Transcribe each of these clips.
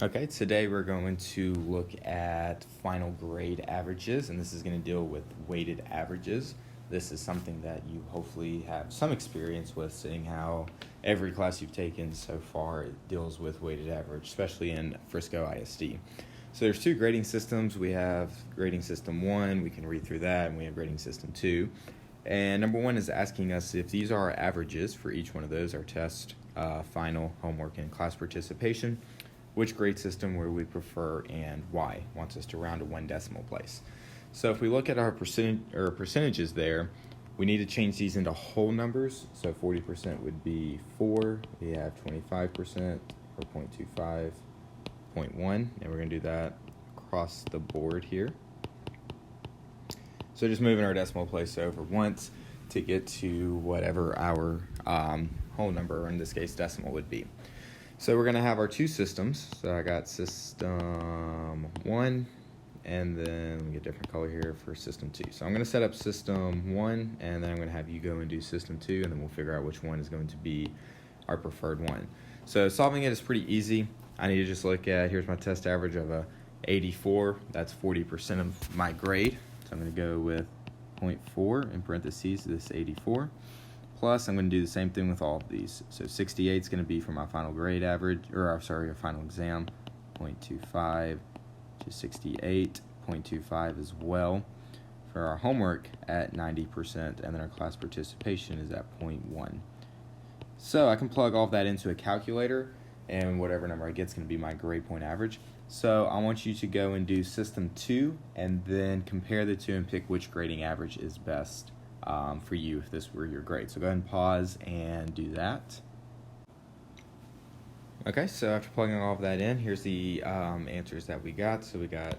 Okay, today we're going to look at final grade averages, and this is going to deal with weighted averages. This is something that you hopefully have some experience with, seeing how every class you've taken so far deals with weighted average, especially in Frisco ISD. So there's two grading systems. We have grading system 1, we can read through that, and we have grading system 2. And number 1 is asking us if these are our averages for each one of those, our test, final, homework, and class participation. Which grade system would we prefer and why? Wants us to round to 1 decimal place. So if we look at our percentages there, we need to change these into whole numbers. So 40% would be 4. We have 25% or 0.25, 0.1, and we're going to do that across the board here. So just moving our decimal place over once to get to whatever our whole number, or in this case decimal, would be. So we're going to have our two systems. So I got system 1, and then we get a different color here for system 2. So I'm going to set up system 1, and then I'm going to have you go and do system 2, and then we'll figure out which one is going to be our preferred one. So solving it is pretty easy. I need to just look at, here's my test average of a 84. That's 40% of my grade. So I'm going to go with 0.4 in parentheses, this 84. Plus, I'm going to do the same thing with all of these. So 68 is going to be for my final grade average, our final exam, 0.25 to 68, 0.25 as well. For our homework at 90%, and then our class participation is at 0.1. So I can plug all of that into a calculator, and whatever number I get is going to be my grade point average. So I want you to go and do system 2, and then compare the two and pick which grading average is best for you if this were your grade. So go ahead and pause and do that. Okay, so after plugging all of that in, here's the answers that we got. So we got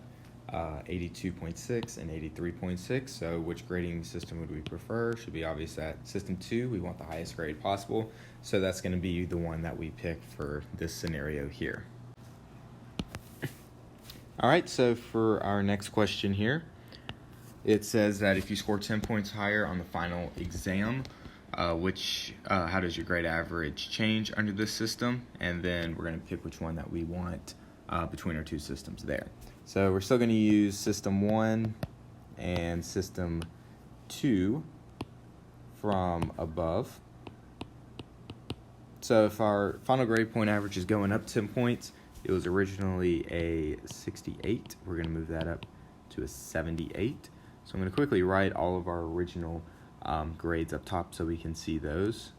82.6 and 83.6. So which grading system would we prefer? Should be obvious that system 2, we want the highest grade possible. So that's going to be the one that we pick for this scenario here. All right, so for our next question here, it says that if you score 10 points higher on the final exam, how does your grade average change under this system? And then we're going to pick which one that we want between our two systems there. So we're still going to use system 1 and system 2 from above. So if our final grade point average is going up 10 points, it was originally a 68. We're going to move that up to a 78. So I'm going to quickly write all of our original grades up top so we can see those.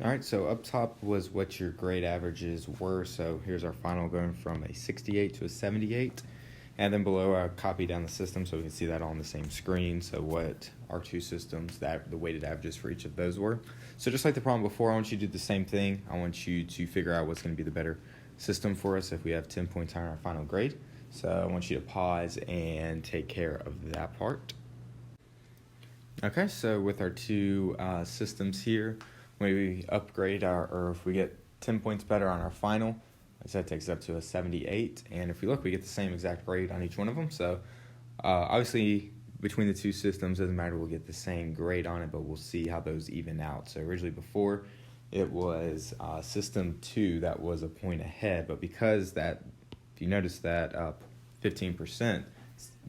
All right, so up top was what your grade averages were. So here's our final going from a 68 to a 78. And then below I copied down the system so we can see that all on the same screen. So what our two systems, the weighted averages for each of those were. So just like the problem before, I want you to do the same thing. I want you to figure out what's going to be the better system for us if we have 10 points higher on our final grade. So I want you to pause and take care of that part. Okay, so with our two systems here, when we upgrade or if we get 10 points better on our final, that takes it up to a 78. And if we look, we get the same exact grade on each one of them. So obviously, between the two systems, doesn't matter, we'll get the same grade on it, but we'll see how those even out. So originally before, it was system 2 that was a point ahead, but because that, if you notice that 15%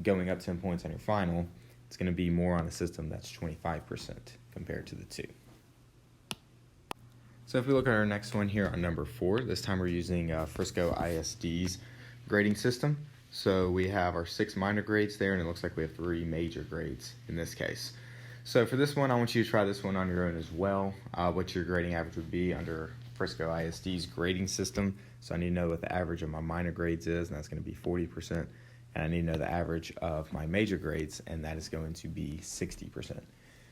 going up 10 points on your final, it's going to be more on a system that's 25% compared to the 2. So if we look at our next one here on number 4, this time we're using Frisco ISD's grading system. So we have our 6 minor grades there, and it looks like we have 3 major grades in this case. So for this one, I want you to try this one on your own as well, what your grading average would be under Frisco ISD's grading system. So I need to know what the average of my minor grades is, and that's going to be 40%. And I need to know the average of my major grades, and that is going to be 60%.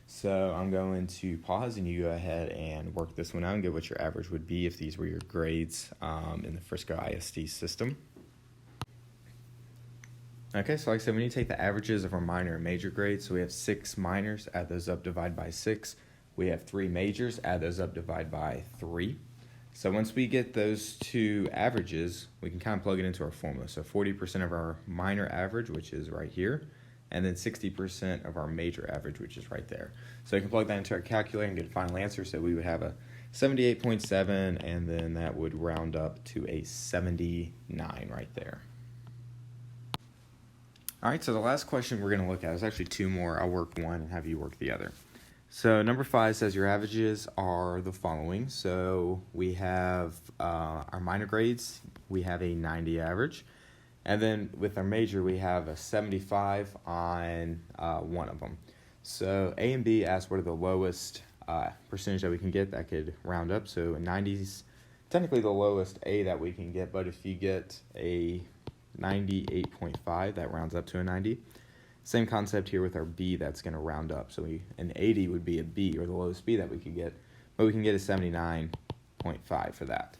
So I'm going to pause, and you go ahead and work this one out and get what your average would be if these were your grades in the Frisco ISD system. Okay, so like I said, we need to take the averages of our minor and major grades. So we have 6 minors, add those up, divide by 6. We have 3 majors, add those up, divide by 3. So once we get those two averages, we can kind of plug it into our formula. So 40% of our minor average, which is right here, and then 60% of our major average, which is right there. So you can plug that into our calculator and get a final answer. So we would have a 78.7, and then that would round up to a 79 right there. All right, so the last question we're going to look at is actually two more. I'll work one and have you work the other. So number 5 says your averages are the following. So we have our minor grades, we have a 90 average. And then with our major, we have a 75 on one of them. So A and B asked what are the lowest percentage that we can get that could round up. So a 90 is technically the lowest A that we can get, but if you get a 98.5, that rounds up to a 90. Same concept here with our B, that's going to round up. So an 80 would be a B, or the lowest B that we could get, but we can get a 79.5 for that.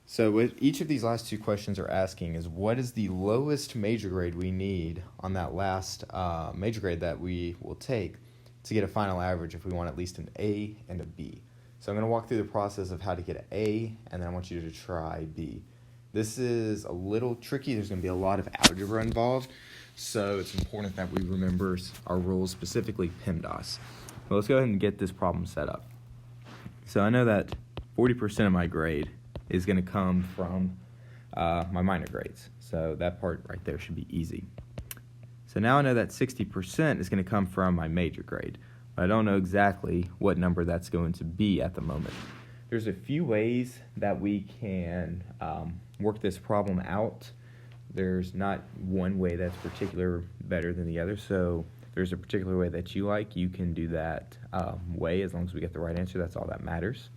So what each of these last two questions are asking is what is the lowest major grade we need on that last major grade that we will take to get a final average if we want at least an A and a B. So I'm going to walk through the process of how to get an A, and then I want you to try B. This is a little tricky. There's going to be a lot of algebra involved, so it's important that we remember our rules, specifically PEMDAS. Well, let's go ahead and get this problem set up. So I know that 40% of my grade is going to come from my minor grades. So that part right there should be easy. So now I know that 60% is going to come from my major grade, but I don't know exactly what number that's going to be at the moment. There's a few ways that we can work this problem out. There's not one way that's particular better than the other, so if there's a particular way that you like, you can do that way. As long as we get the right answer, that's all that matters.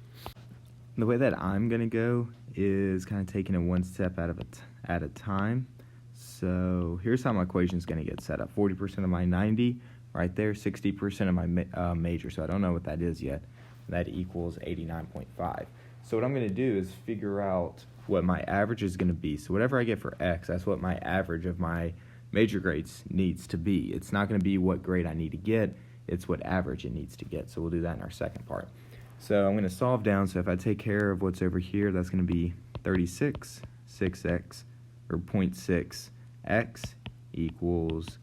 The way that I'm going to go is kind of taking it one step at a time. So here's how my equation is going to get set up. 40% of my 90 right there, 60% of my major, so I don't know what that is yet. That equals 89.5. So what I'm going to do is figure out what my average is going to be. So whatever I get for X, that's what my average of my major grades needs to be. It's not going to be what grade I need to get, it's what average it needs to get. So we'll do that in our second part. So I'm going to solve down. So if I take care of what's over here, that's going to be 36, 6x, or 0.6x equals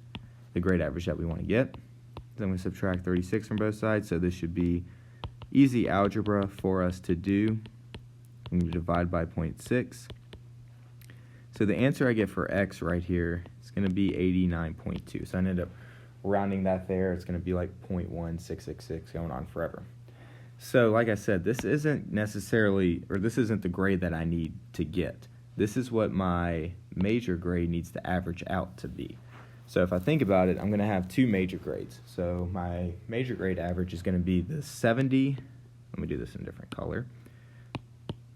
the grade average that we want to get. So I'm going to subtract 36 from both sides. So this should be easy algebra for us to do. I'm going to divide by 0.6. So the answer I get for x right here is going to be 89.2. So I ended up rounding that there. It's going to be like 0.1666 going on forever. So like I said, this isn't necessarily, or this isn't the grade that I need to get. This is what my major grade needs to average out to be. So if I think about it, I'm going to have two major grades. So my major grade average is going to be the 70. Let me do this in a different color.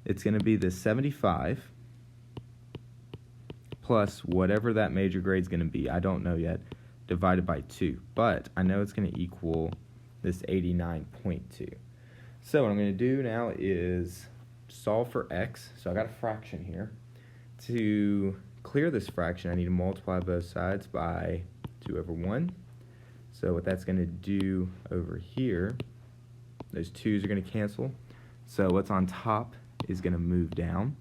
It's going to be the 75 plus whatever that major grade is going to be. I don't know yet, divided by 2. But I know it's going to equal this 89.2. So what I'm going to do now is solve for x. So I got a fraction here. To clear this fraction, I need to multiply both sides by 2 over 1. So what that's going to do over here, those 2's are going to cancel. So what's on top is going to move down.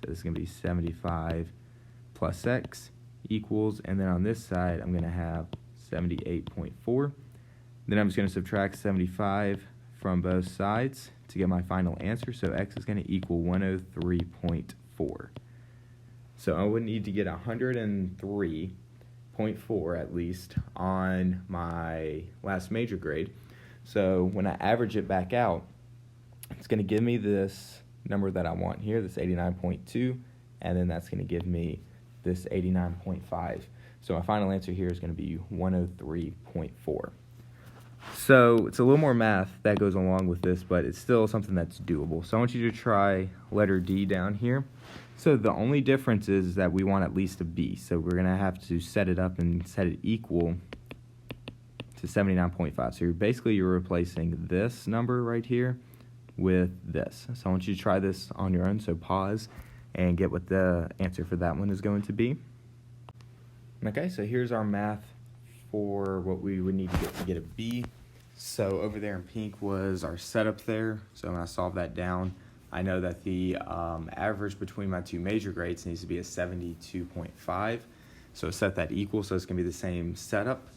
So this is going to be 75 plus x equals, and then on this side, I'm going to have 78.4. Then I'm just going to subtract 75 from both sides to get my final answer. So x is going to equal 103.4. So I would need to get 103.4 at least on my last major grade. So when I average it back out, it's going to give me this number that I want here, this 89.2, and then that's going to give me this 89.5. So my final answer here is going to be 103.4. So it's a little more math that goes along with this, but it's still something that's doable. So I want you to try letter D down here. So the only difference is that we want at least a B. So we're going to have to set it up and set it equal to 79.5. So you're replacing this number right here with this. So I want you to try this on your own. So pause and get what the answer for that one is going to be. Okay, so here's our math for what we would need to get a B. So over there in pink was our setup there. So when I solve that down, I know that the average between my two major grades needs to be a 72.5. So set that equal, so it's going to be the same setup.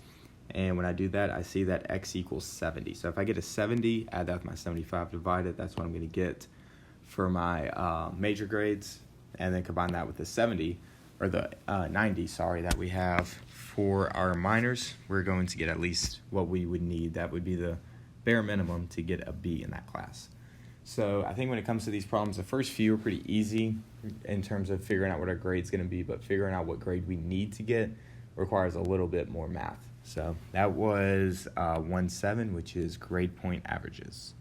And when I do that, I see that x equals 70. So if I get a 70, add that with my 75, divide it, that's what I'm going to get for my major grades. And then combine that with the 70, or the 90, sorry, that we have for our minors. We're going to get at least what we would need. That would be the bare minimum to get a B in that class. So I think when it comes to these problems, the first few are pretty easy in terms of figuring out what our grade's going to be, but figuring out what grade we need to get requires a little bit more math. So that was 1-7, which is grade point averages.